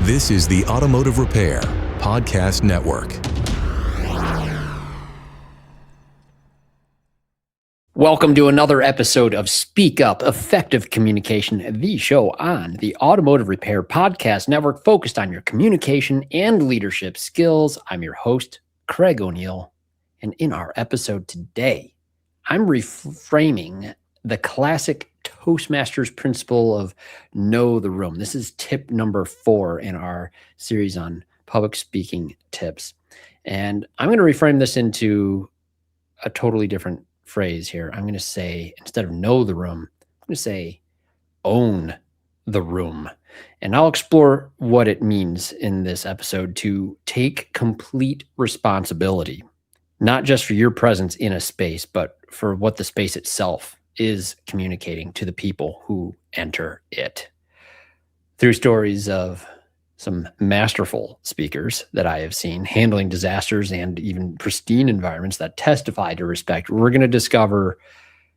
This is the Automotive Repair Podcast Network. Welcome to another episode of Speak Up Effective Communication, the show on the Automotive Repair Podcast Network focused on your communication and leadership skills. I'm your host, Craig O'Neill, and in our episode today, I'm reframing the classic Toastmasters principle of know the room. This is tip number 4 in our series on public speaking tips. And I'm going to reframe this into a totally different phrase here. I'm going to say, instead of know the room, I'm going to say own the room. And I'll explore what it means in this episode to take complete responsibility, not just for your presence in a space, but for what the space itself is communicating to the people who enter it. Through stories of some masterful speakers that I have seen handling disasters and even pristine environments that testify to respect, we're going to discover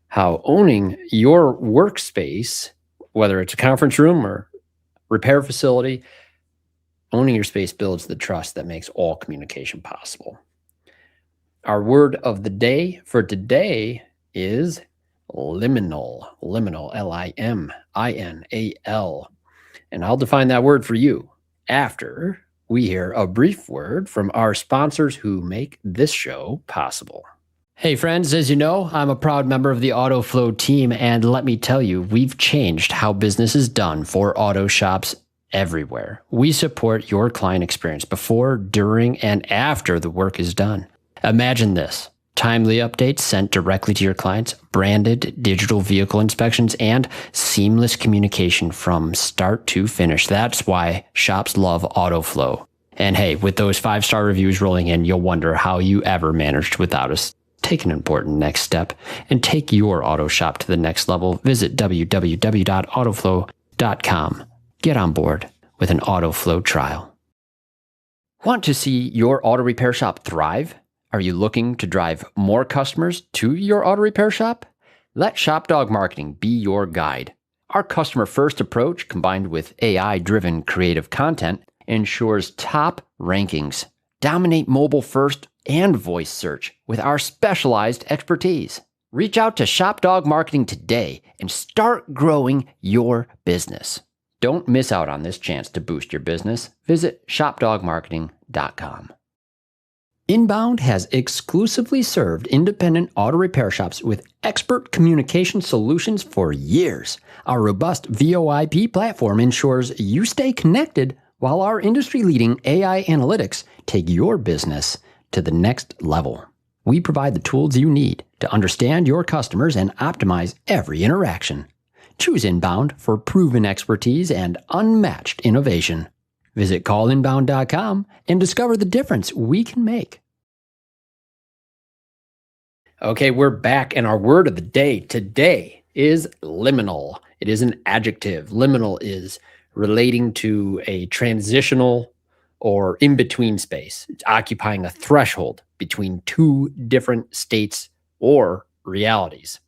how owning your workspace, whether it's a conference room or repair facility, owning your space builds the trust that makes all communication possible. Our word of the day for today is liminal, L-I-M-I-N-A-L. And I'll define that word for you after we hear a brief word from our sponsors who make this show possible. Hey friends, as you know, I'm a proud member of the AutoFlow team, and let me tell you, we've changed how business is done for auto shops everywhere. We support your client experience before, during, and after the work is done. Imagine this. Timely updates sent directly to your clients, branded digital vehicle inspections, and seamless communication from start to finish. That's why shops love AutoFlow. And hey, with those 5-star reviews rolling in, you'll wonder how you ever managed without us. Take an important next step and take your auto shop to the next level. Visit www.autoflow.com. Get on board with an AutoFlow trial. Want to see your auto repair shop thrive? Are you looking to drive more customers to your auto repair shop? Let ShopDog Marketing be your guide. Our customer-first approach, combined with AI-driven creative content, ensures top rankings. Dominate mobile first and voice search with our specialized expertise. Reach out to ShopDog Marketing today and start growing your business. Don't miss out on this chance to boost your business. Visit shopdogmarketing.com. Inbound has exclusively served independent auto repair shops with expert communication solutions for years. Our robust VoIP platform ensures you stay connected while our industry-leading AI analytics take your business to the next level. We provide the tools you need to understand your customers and optimize every interaction. Choose Inbound for proven expertise and unmatched innovation. Visit callinbound.com and discover the difference we can make. Okay, we're back, and our word of the day today is liminal. It is an adjective. Liminal is relating to a transitional or in-between space. It's occupying a threshold between two different states or realities.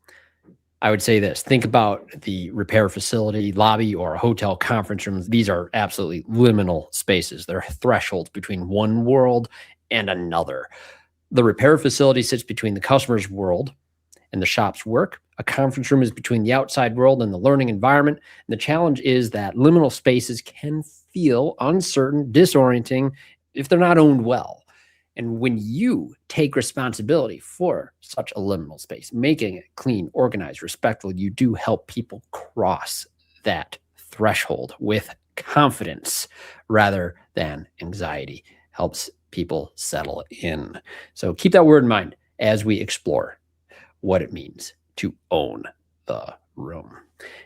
I would say this. Think about the repair facility, lobby, or a hotel conference rooms. These are absolutely liminal spaces. They're thresholds between one world and another. The repair facility sits between the customer's world and the shop's work. A conference room is between the outside world and the learning environment. And the challenge is that liminal spaces can feel uncertain, disorienting if they're not owned well. And when you take responsibility for such a liminal space, making it clean, organized, respectful, you do help people cross that threshold with confidence rather than anxiety. Helps people settle in. So keep that word in mind as we explore what it means to own the room.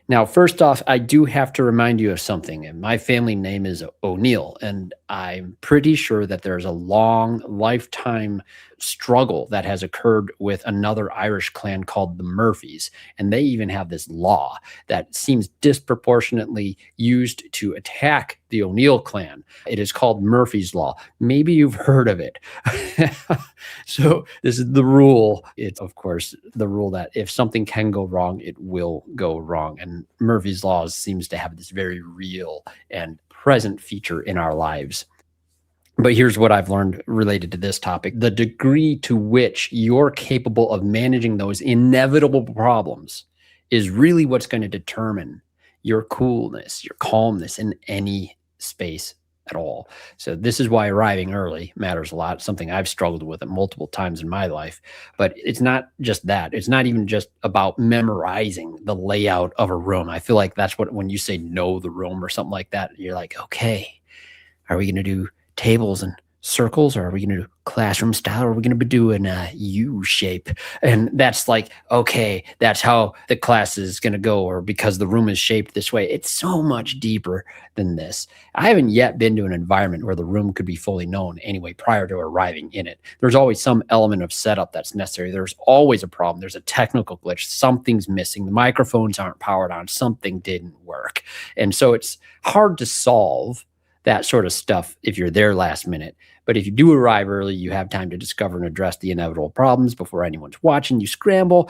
Now, first off, I do have to remind you of something. And my family name is O'Neill, and I'm pretty sure that there's a long lifetime struggle that has occurred with another Irish clan called the Murphys. And they even have this law that seems disproportionately used to attack the O'Neill clan. It is called Murphy's Law. Maybe you've heard of it. So this is the rule. It's, of course, the rule that if something can go wrong, it will go wrong. And Murphy's Law seems to have this very real and present feature in our lives. But here's what I've learned related to this topic. The degree to which you're capable of managing those inevitable problems is really what's going to determine your coolness, your calmness in any space at all. So this is why arriving early matters a lot, something I've struggled with multiple times in my life. But it's not just that. It's not even just about memorizing the layout of a room. I feel like that's what, when you say know the room or something like that, you're like, okay, are we going to do tables and circles, or are we going to do classroom style, or are we going to be doing a U shape? And that's like, okay, that's how the class is going to go, or because the room is shaped this way. It's so much deeper than this. I haven't yet been to an environment where the room could be fully known anyway prior to arriving in it. There's always some element of setup that's necessary. There's always a problem. There's a technical glitch. Something's missing. The microphones aren't powered on. Something didn't work. And so it's hard to solve that sort of stuff if you're there last minute. But if you do arrive early, you have time to discover and address the inevitable problems before anyone's watching. You scramble.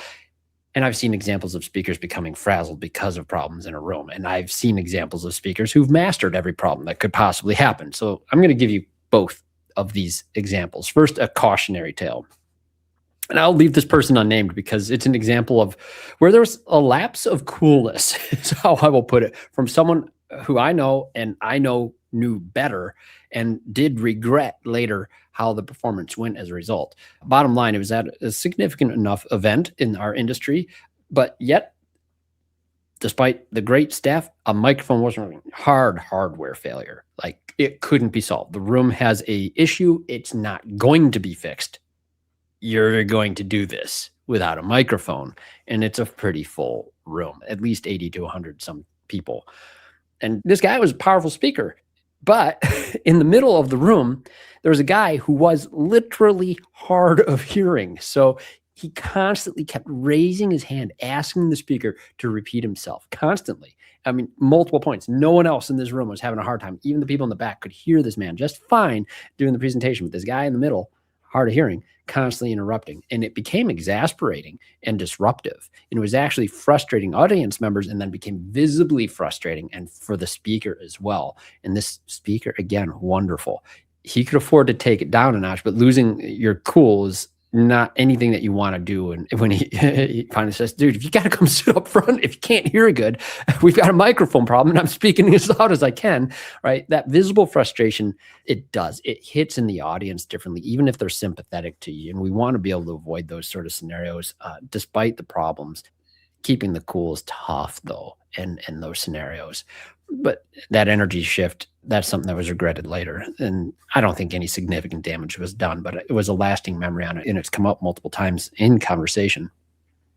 And I've seen examples of speakers becoming frazzled because of problems in a room. And I've seen examples of speakers who've mastered every problem that could possibly happen. So I'm going to give you both of these examples. First, a cautionary tale. And I'll leave this person unnamed because it's an example of where there's a lapse of coolness, is how I will put it, from someone who I know and I know knew better and did regret later how the performance went as a result. Bottom line, it was at a significant enough event in our industry, but yet, despite the great staff, a microphone wasn't working. Hardware failure. Like, it couldn't be solved. The room has a issue. It's not going to be fixed. You're going to do this without a microphone. And it's a pretty full room, at least 80 to 100 some people. And this guy was a powerful speaker. But in the middle of the room, there was a guy who was literally hard of hearing. So he constantly kept raising his hand, asking the speaker to repeat himself constantly. I mean, multiple points. No one else in this room was having a hard time. Even the people in the back could hear this man just fine doing the presentation. But this guy in the middle, hard of hearing, constantly interrupting. And it became exasperating and disruptive. And it was actually frustrating audience members, and then became visibly frustrating and for the speaker as well. And this speaker, again, wonderful. He could afford to take it down a notch, but losing your cool is not anything that you want to do. And when he finally says, dude, if you got to come sit up front, if you can't hear good, we've got a microphone problem and I'm speaking as loud as I can, right? That visible frustration, it hits in the audience differently, even if they're sympathetic to you. And we want to be able to avoid those sort of scenarios, despite the problems. Keeping the cool is tough though, in those scenarios. But that energy shift, that's something that was regretted later. And I don't think any significant damage was done, but it was a lasting memory on it. And it's come up multiple times in conversation.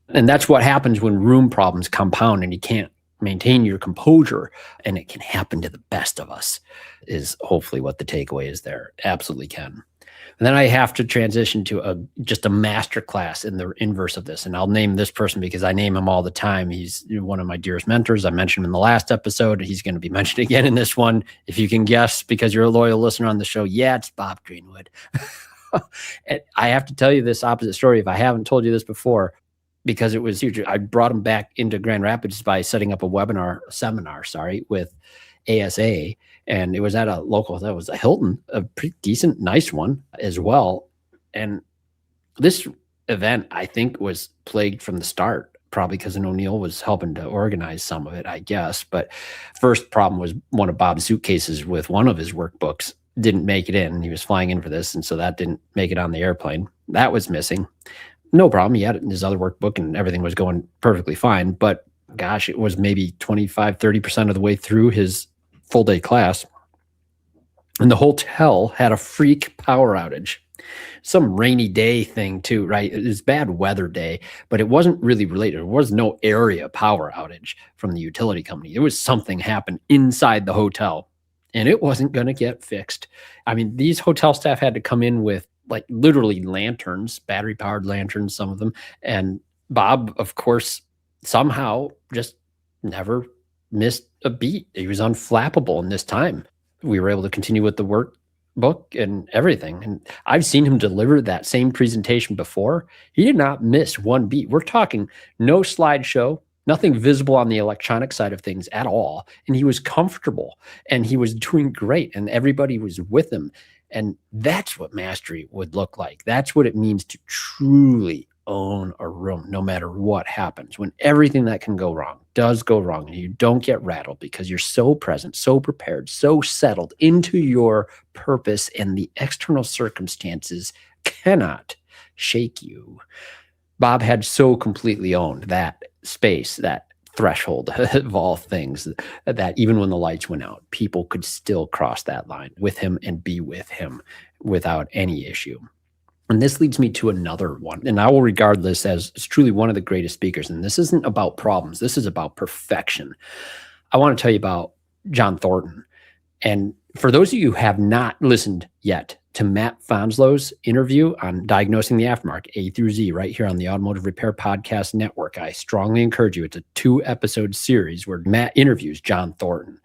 And that's what happens when room problems compound and you can't maintain your composure. And it can happen to the best of us, is hopefully what the takeaway is there. Absolutely can. And then I have to transition to just a master class in the inverse of this. And I'll name this person because I name him all the time. He's one of my dearest mentors. I mentioned him in the last episode. He's going to be mentioned again in this one. If you can guess, because you're a loyal listener on the show, yeah, it's Bob Greenwood. And I have to tell you this opposite story if I haven't told you this before, because it was huge. I brought him back into Grand Rapids by setting up a seminar, with ASA. And it was at a local, that was a Hilton, a pretty decent, nice one as well. And this event, I think, was plagued from the start, probably because O'Neill was helping to organize some of it, I guess. But first problem was one of Bob's suitcases with one of his workbooks didn't make it in. He was flying in for this, and so that didn't make it on the airplane. That was missing. No problem. He had it in his other workbook, and everything was going perfectly fine. But gosh, it was maybe 25, 30% of the way through his full day class. And the hotel had a freak power outage, some rainy day thing too, right? It was bad weather day, but it wasn't really related. There was no area power outage from the utility company. It was something happened inside the hotel and it wasn't going to get fixed. I mean, these hotel staff had to come in with like literally lanterns, battery powered lanterns, some of them. And Bob, of course, somehow just never missed a beat. He was unflappable in this time. We were able to continue with the workbook and everything. And I've seen him deliver that same presentation before. He did not miss one beat. We're talking no slideshow, nothing visible on the electronic side of things at all. And he was comfortable and he was doing great and everybody was with him. And that's what mastery would look like. That's what it means to truly own a room, no matter what happens. When everything that can go wrong does go wrong, and you don't get rattled because you're so present, so prepared, so settled into your purpose, and the external circumstances cannot shake you. Bob had so completely owned that space, that threshold of all things, that even when the lights went out, people could still cross that line with him and be with him without any issue. And this leads me to another one. And I will regard this as truly one of the greatest speakers. And this isn't about problems. This is about perfection. I want to tell you about John Thornton. And for those of you who have not listened yet to Matt Fonslow's interview on diagnosing the aftermarket, A through Z, right here on the Automotive Repair Podcast Network, I strongly encourage you. It's a 2-episode series where Matt interviews John Thornton.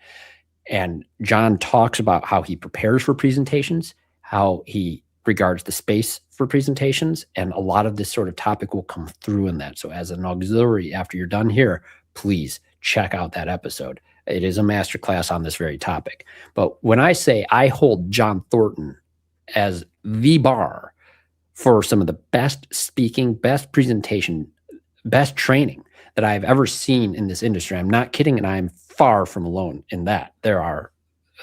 And John talks about how he prepares for presentations, how he regards the space for presentations, and a lot of this sort of topic will come through in that. So as an auxiliary, after you're done here, please check out that episode. It is a masterclass on this very topic. But when I say I hold John Thornton as the bar for some of the best speaking, best presentation, best training that I've ever seen in this industry, I'm not kidding, and I'm far from alone in that. There are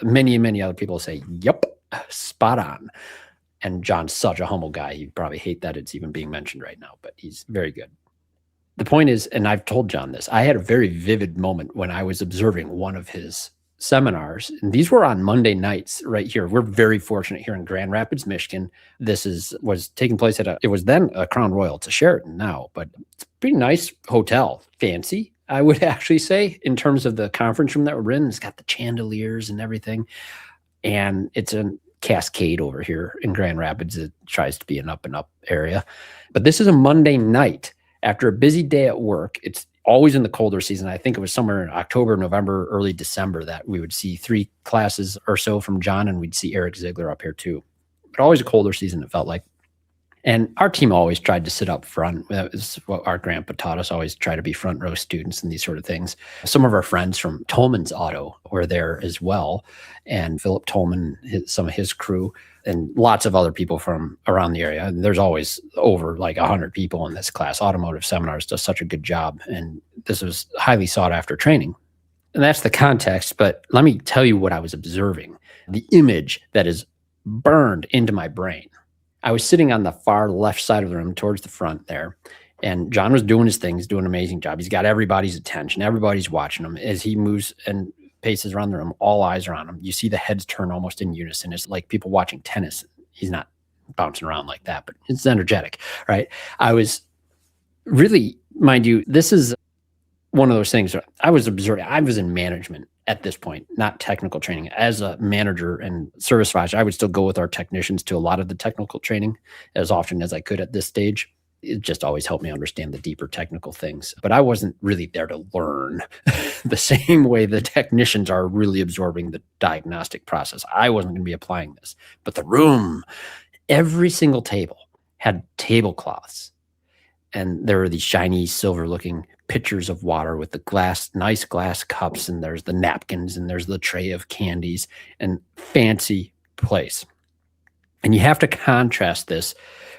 many, many other people who say, yep, spot on. And John's such a humble guy. You probably hate that it's even being mentioned right now, but he's very good. The point is, and I've told John this, I had a very vivid moment when I was observing one of his seminars. And these were on Monday nights right here. We're very fortunate here in Grand Rapids, Michigan. This was taking place at it was then a Crown Royal. It's a Sheraton now, but it's a pretty nice hotel. Fancy, I would actually say, in terms of the conference room that we're in. It's got the chandeliers and everything. And it's a Cascade over here in Grand Rapids. It tries to be an up and up area. But this is a Monday night after a busy day at work. It's always in the colder season. I think it was somewhere in October, November, early December that we would see 3 classes or so from John, and we'd see Eric Ziegler up here too. But always a colder season, it felt like. And our team always tried to sit up front. That was what our grandpa taught us, always try to be front row students and these sort of things. Some of our friends from Tolman's Auto were there as well. And Philip Tolman, some of his crew, and lots of other people from around the area. And there's always over like 100 people in this class. Automotive Seminars does such a good job. And this was highly sought after training. And that's the context. But let me tell you what I was observing. The image that is burned into my brain. I was sitting on the far left side of the room towards the front there, and John was doing his thing. He's doing an amazing job. He's got everybody's attention. Everybody's watching him as he moves and paces around the room. All eyes are on him. You see the heads turn almost in unison. It's like people watching tennis. He's not bouncing around like that, but it's energetic, right? I was really, mind you, this is one of those things where I was observing. I was in management at this point, not technical training. As a manager and service advisor, I would still go with our technicians to a lot of the technical training as often as I could at this stage. It just always helped me understand the deeper technical things. But I wasn't really there to learn the same way the technicians are really absorbing the diagnostic process. I wasn't going to be applying this. But the room, every single table had tablecloths. And there were these shiny silver looking pitchers of water with the nice glass cups, and there's the napkins, and there's the tray of candies, and fancy place. And you have to contrast this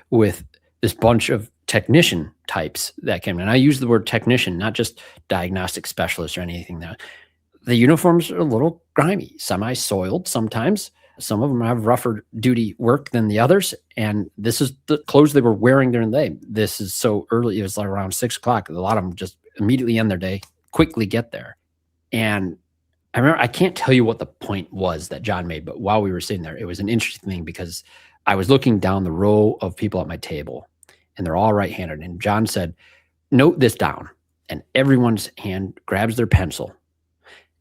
with this bunch of technician types that came in. And I use the word technician, not just diagnostic specialist or anything. The uniforms are a little grimy, semi-soiled sometimes. Some of them have rougher duty work than the others. And this is the clothes they were wearing during the day. This is so early. It was like around 6 o'clock. A lot of them just immediately end their day, quickly get there. And I remember, I can't tell you what the point was that John made, but while we were sitting there, it was an interesting thing because I was looking down the row of people at my table and they're all right-handed. And John said, note this down. And everyone's hand grabs their pencil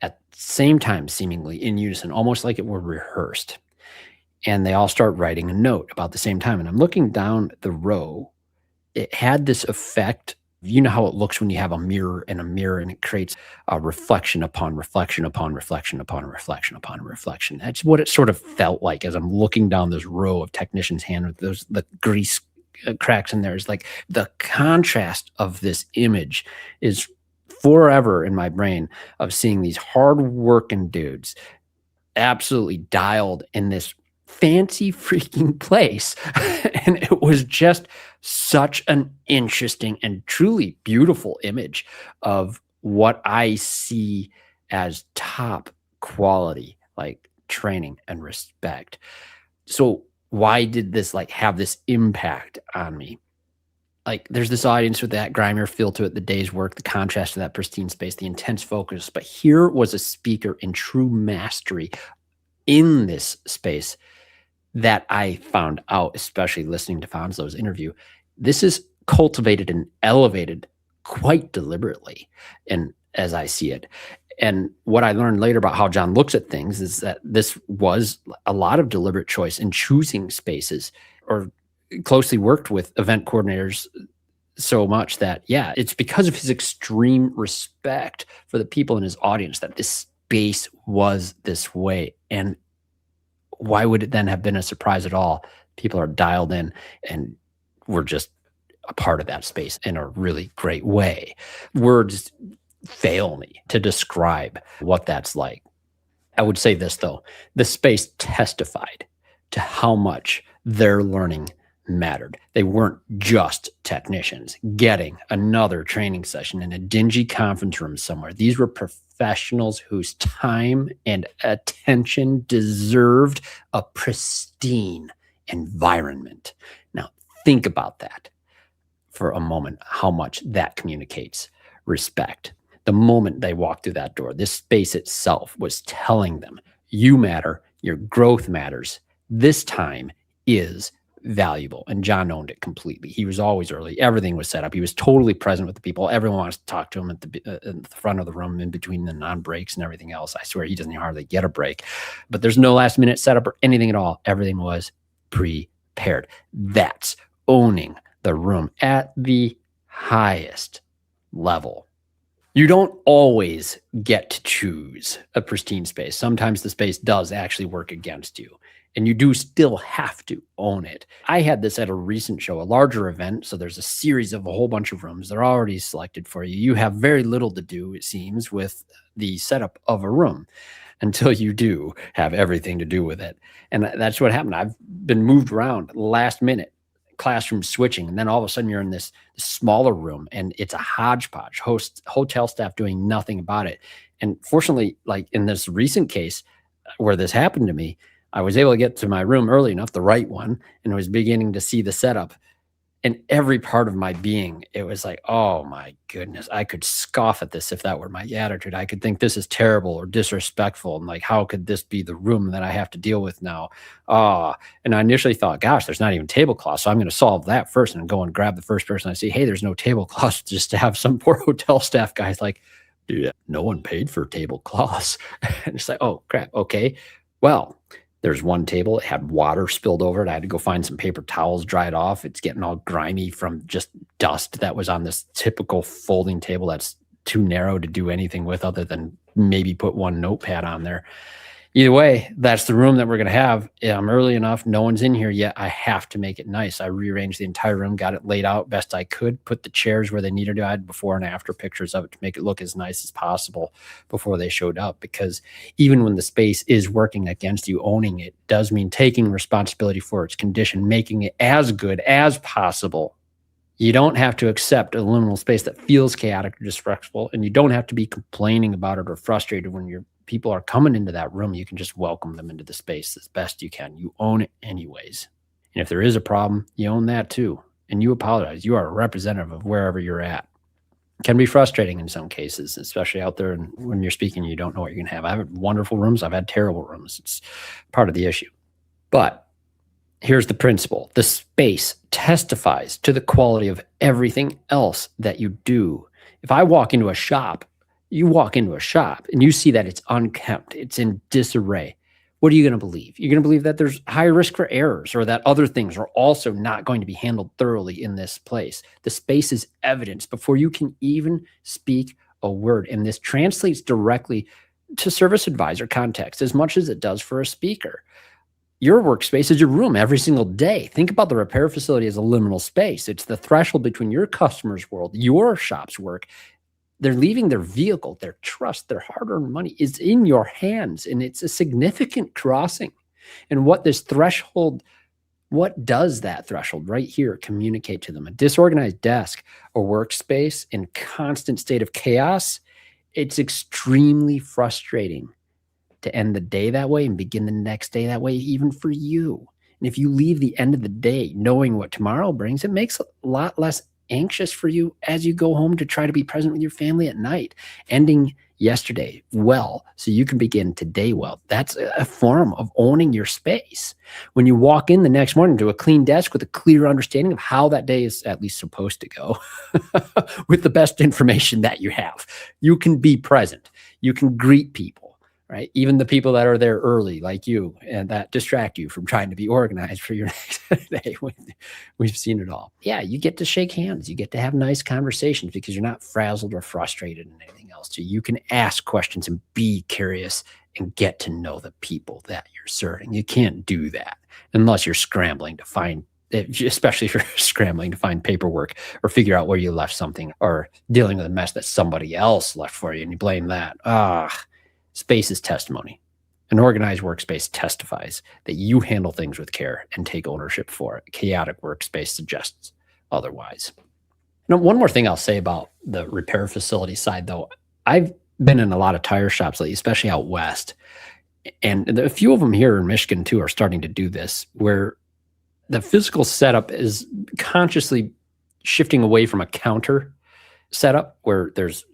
at the same time, seemingly in unison, almost like it were rehearsed. And they all start writing a note about the same time. And I'm looking down the row. It had this effect. You know how it looks when you have a mirror, and it creates a reflection upon reflection upon reflection upon reflection upon reflection. That's what it sort of felt like as I'm looking down this row of technicians' hand with the grease cracks in there. Is like the contrast of this image is forever in my brain of seeing these hard-working dudes absolutely dialed in this fancy freaking place. And it was just such an interesting and truly beautiful image of what I see as top quality, like training and respect. So why did this like have this impact on me? Like there's this audience with that grimier feel to it, the day's work, the contrast to that pristine space, the intense focus. But here was a speaker in true mastery in this space that I found out, especially listening to Fonslow's interview. This is cultivated and elevated quite deliberately, and as I see it. And what I learned later about how John looks at things is that this was a lot of deliberate choice in choosing spaces, or closely worked with event coordinators so much that, yeah, it's because of his extreme respect for the people in his audience that this space was this way. And why would it then have been a surprise at all? People are dialed in and we're just a part of that space in a really great way. Words fail me to describe what that's like. I would say this though, the space testified to how much their learning mattered. They weren't just technicians getting another training session in a dingy conference room somewhere. These were professionals whose time and attention deserved a pristine environment. Now, think about that for a moment, how much that communicates respect. The moment they walked through that door, this space itself was telling them, you matter, your growth matters. This time is valuable. And John owned it completely. He was always early. Everything was set up. He was totally present with the people. Everyone wants to talk to him at the front of the room, in between the non-breaks and everything else. I swear he doesn't hardly get a break. But there's no last minute setup or anything at all. Everything was prepared. That's owning the room at the highest level. You don't always get to choose a pristine space. Sometimes the space does actually work against you, and you do still have to own it. I had this at a recent show, a larger event. So there's a series of a whole bunch of rooms. They're already selected for you. You have very little to do, it seems, with the setup of a room until you do have everything to do with it. And that's what happened. I've been moved around last minute, classroom switching, and then all of a sudden you're in this smaller room and it's a hodgepodge, hotel staff doing nothing about it. And fortunately, like in this recent case where this happened to me, I was able to get to my room early enough, the right one, and was beginning to see the setup. And every part of my being, it was like, oh my goodness, I could scoff at this if that were my attitude. I could think this is terrible or disrespectful. And like, how could this be the room that I have to deal with now? And I initially thought, gosh, there's not even tablecloth. So I'm going to solve that first and go and grab the first person I see. Hey, there's no tablecloth, just to have some poor hotel staff guys like, dude, no one paid for tablecloths. And it's like, oh crap. Okay. Well, there's one table, it had water spilled over it. I had to go find some paper towels, dry it off. It's getting all grimy from just dust that was on this typical folding table that's too narrow to do anything with other than maybe put one notepad on there. Either way, that's the room that we're going to have. I'm early enough. No one's in here yet. I have to make it nice. I rearranged the entire room, got it laid out best I could, put the chairs where they needed to. I had before and after pictures of it to make it look as nice as possible before they showed up. Because even when the space is working against you, owning it does mean taking responsibility for its condition, making it as good as possible. You don't have to accept a liminal space that feels chaotic or disrespectful, and you don't have to be complaining about it or frustrated when your people are coming into that room. You can just welcome them into the space as best you can. You own it anyways. And if there is a problem, you own that too. And you apologize. You are a representative of wherever you're at. It can be frustrating in some cases, especially out there. And when you're speaking, you don't know what you're going to have. I've had wonderful rooms. I've had terrible rooms. It's part of the issue. But here's the principle. The space testifies to the quality of everything else that you do. If I walk into a shop, you walk into a shop and you see that it's unkempt, it's in disarray. What are you going to believe? You're going to believe that there's high risk for errors or that other things are also not going to be handled thoroughly in this place. The space is evidence before you can even speak a word. And this translates directly to service advisor context as much as it does for a speaker. Your workspace is your room every single day. Think about the repair facility as a liminal space. It's the threshold between your customer's world, your shop's work, they're leaving their vehicle, their trust, their hard-earned money is in your hands, and it's a significant crossing. And what does that threshold right here communicate to them? A disorganized desk or workspace in constant state of chaos, it's extremely frustrating to end the day that way and begin the next day that way, even for you. And if you leave the end of the day knowing what tomorrow brings, it makes a lot less anxious for you as you go home to try to be present with your family at night, ending yesterday well so you can begin today well. That's a form of owning your space. When you walk in the next morning to a clean desk with a clear understanding of how that day is at least supposed to go, with the best information that you have, you can be present. You can greet people. Right? Even the people that are there early, like you, and that distract you from trying to be organized for your next day. We've seen it all. Yeah, you get to shake hands. You get to have nice conversations because you're not frazzled or frustrated and anything else. So you can ask questions and be curious and get to know the people that you're serving. You can't do that unless you're scrambling to find, especially if you're scrambling to find paperwork or figure out where you left something, or dealing with a mess that somebody else left for you and you blame that. Space is testimony. An organized workspace testifies that you handle things with care and take ownership for it. Chaotic workspace suggests otherwise. One more thing I'll say about the repair facility side, though. I've been in a lot of tire shops lately, especially out west. And a few of them here in Michigan, too, are starting to do this, where the physical setup is consciously shifting away from a counter setup where there's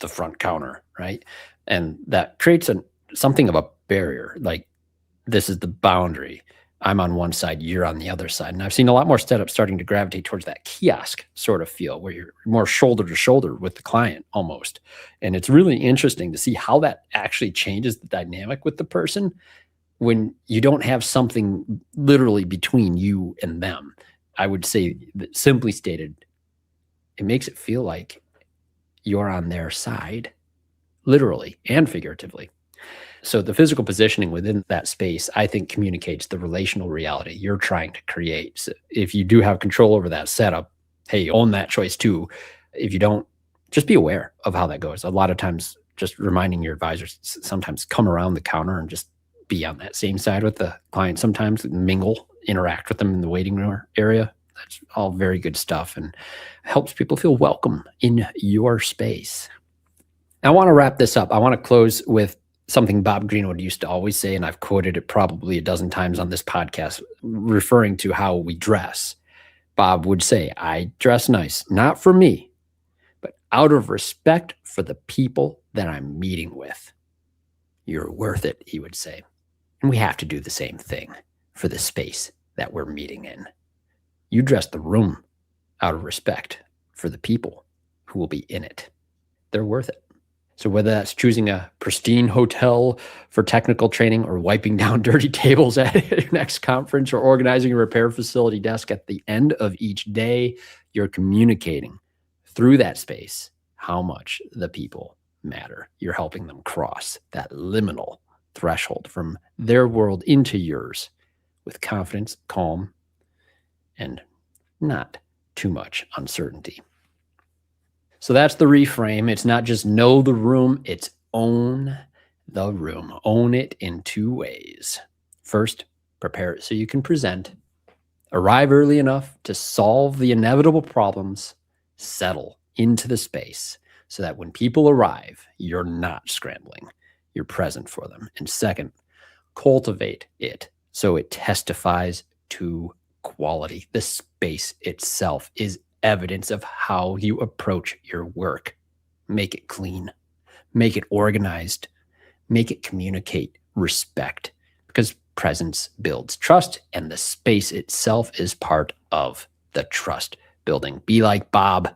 the front counter, right? And that creates something of a barrier. Like, this is the boundary. I'm on one side, you're on the other side. And I've seen a lot more setups starting to gravitate towards that kiosk sort of feel, where you're more shoulder to shoulder with the client almost. And it's really interesting to see how that actually changes the dynamic with the person when you don't have something literally between you and them. I would say that, simply stated, it makes it feel like you're on their side, literally and figuratively. So the physical positioning within that space, I think, communicates the relational reality you're trying to create. So if you do have control over that setup, hey, own that choice too. If you don't, just be aware of how that goes. A lot of times, just reminding your advisors, sometimes come around the counter and just be on that same side with the client. Sometimes mingle, interact with them in the waiting room area. That's all very good stuff and helps people feel welcome in your space. I want to wrap this up. I want to close with something Bob Greenwood used to always say, and I've quoted it probably a dozen times on this podcast, referring to how we dress. Bob would say, I dress nice, not for me, but out of respect for the people that I'm meeting with. You're worth it, he would say. And we have to do the same thing for the space that we're meeting in. You dress the room out of respect for the people who will be in it. They're worth it. So whether that's choosing a pristine hotel for technical training, or wiping down dirty tables at your next conference, or organizing a repair facility desk at the end of each day, you're communicating through that space how much the people matter. You're helping them cross that liminal threshold from their world into yours with confidence, calm, and not too much uncertainty. So that's the reframe. It's not just know the room, it's own the room. Own it in two ways. First, prepare it so you can present. Arrive early enough to solve the inevitable problems. Settle into the space so that when people arrive, you're not scrambling. You're present for them. And second, cultivate it so it testifies to quality. The space itself is evidence of how you approach your work. Make it clean, make it organized, make it communicate respect, because presence builds trust, and the space itself is part of the trust building. Be like Bob,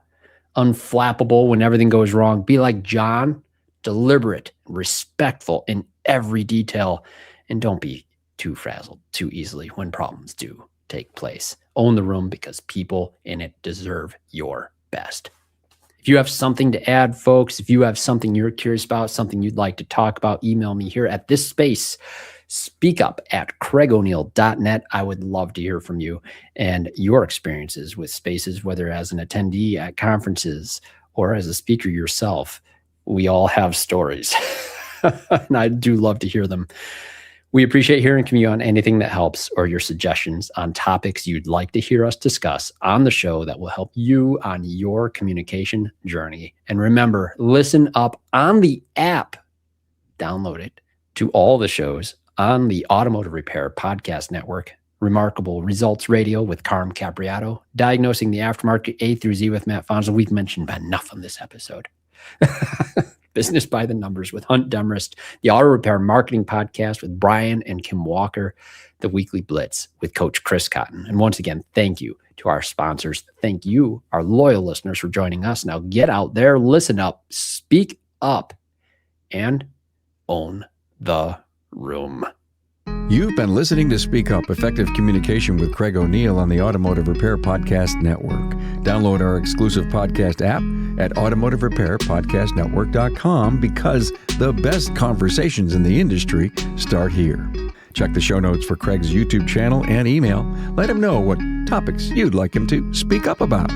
unflappable when everything goes wrong. Be like John, deliberate, respectful in every detail, and don't be too frazzled too easily when problems do take place. Own the room, because people in it deserve your best. If you have something to add, folks, if you have something you're curious about, something you'd like to talk about, email me here at this space. Speak up at craigoneal.net. I would love to hear from you and your experiences with spaces, whether as an attendee at conferences or as a speaker yourself, we all have stories. And I do love to hear them. We appreciate hearing from you on anything that helps or your suggestions on topics you'd like to hear us discuss on the show that will help you on your communication journey. And remember, listen up on the app. Download it to all the shows on the Automotive Repair Podcast Network. Remarkable Results Radio with Carm Capriato. Diagnosing the Aftermarket A through Z with Matt Fonzel. We've mentioned enough on this episode. Business by the Numbers with Hunt Demarest, the Auto Repair Marketing Podcast with Brian and Kim Walker, the Weekly Blitz with Coach Chris Cotton. And once again, thank you to our sponsors. Thank you, our loyal listeners, for joining us. Now get out there, listen up, speak up, and own the room. You've been listening to Speak Up, Effective Communication with Craig O'Neill on the Automotive Repair Podcast Network. Download our exclusive podcast app at automotiverepairpodcastnetwork.com because the best conversations in the industry start here. Check the show notes for Craig's YouTube channel and email. Let him know what topics you'd like him to speak up about.